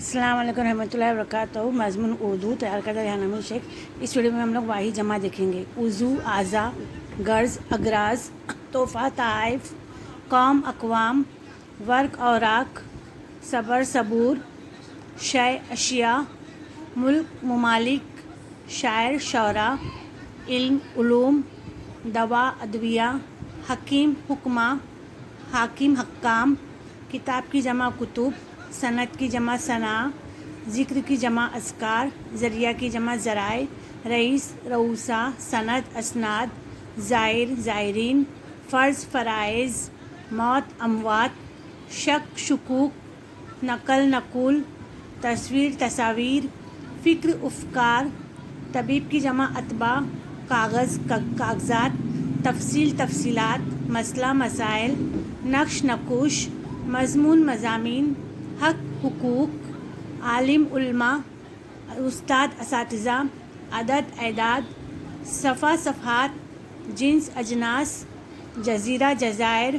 السلام علیکم رحمۃ اللہ وبرکاتہ۔ مضمون اردو تیار کردہ ریحانہ امین شیخ۔ اس ویڈیو میں ہم لوگ واحد جمع دیکھیں گے۔ عضو، اعضاء، غرض، اغراض، تحفہ، تحائف، قوم، اقوام، ورق، اوراق، صبر، صبور، شے، اشیاء، ملک، ممالک، شاعر، شعراء، علم، علوم، دوا، ادویہ، حکیم، حکماء، حاکم، حکام، کتاب کی جمع کتب، صنعت کی جمع صناع، ذکر کی جمع اذکار، ذریعہ کی جمع ذرائع، رئیس، رؤوسا، سند، اسناد، زائر، زائرین، فرض، فرائض، موت، اموات، شک، شکوک، نقل، نقول، تصویر، تصاویر، فکر، افکار، طبیب کی جمع اطباء، کاغذ، کاغذات، تفصیل، تفصیلات، مسئلہ، مسائل، نقش، نقوش، مضمون، مضامین، حق، حقوق، عالم، علماء، استاد، اساتذہ، عدد، اعداد، صفحہ، صفحات، جنس، اجناس، جزیرہ، جزائر،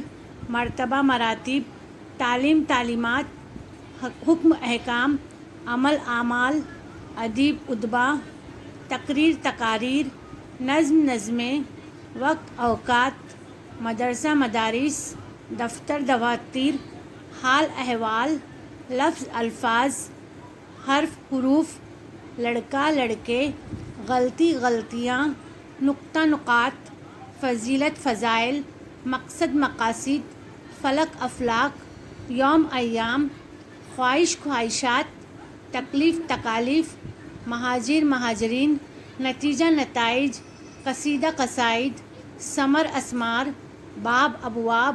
مرتبہ، مراتب، تعلیم، تعلیمات، حکم، احکام، عمل، اعمال، ادیب، ادبا، تقریر، تقاریر، نظم، نظمیں، وقت، اوقات، مدرسہ، مدارس، دفتر، دفاتر، حال، احوال، لفظ، الفاظ، حرف، حروف، لڑکا، لڑکے، غلطی، غلطیاں، نقطہ، نقاط، فضیلت، فضائل، مقصد، مقاصد، فلک، افلاک، یوم، ایام، خواہش، خواہشات، تکلیف، تکالیف، مہاجر، مہاجرین، نتیجہ، نتائج، قصیدہ، قصائد، ثمر، اثمار، باب، ابواب،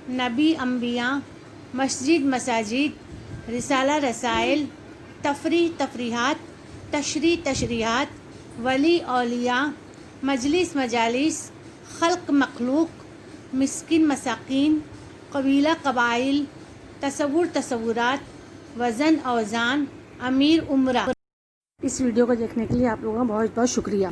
نبی، انبیاء، مسجد، مساجد، رسالہ، رسائل، تفریح، تفریحات، تشریح، تشریحات، ولی، اولیاء، مجلس، مجالس، خلق، مخلوق، مسکین، مساکین، قبیلہ، قبائل، تصور، تصورات، وزن، اوزان، امیر، امرا۔ اس ویڈیو کو دیکھنے کے لیے آپ لوگوں کا بہت بہت شکریہ۔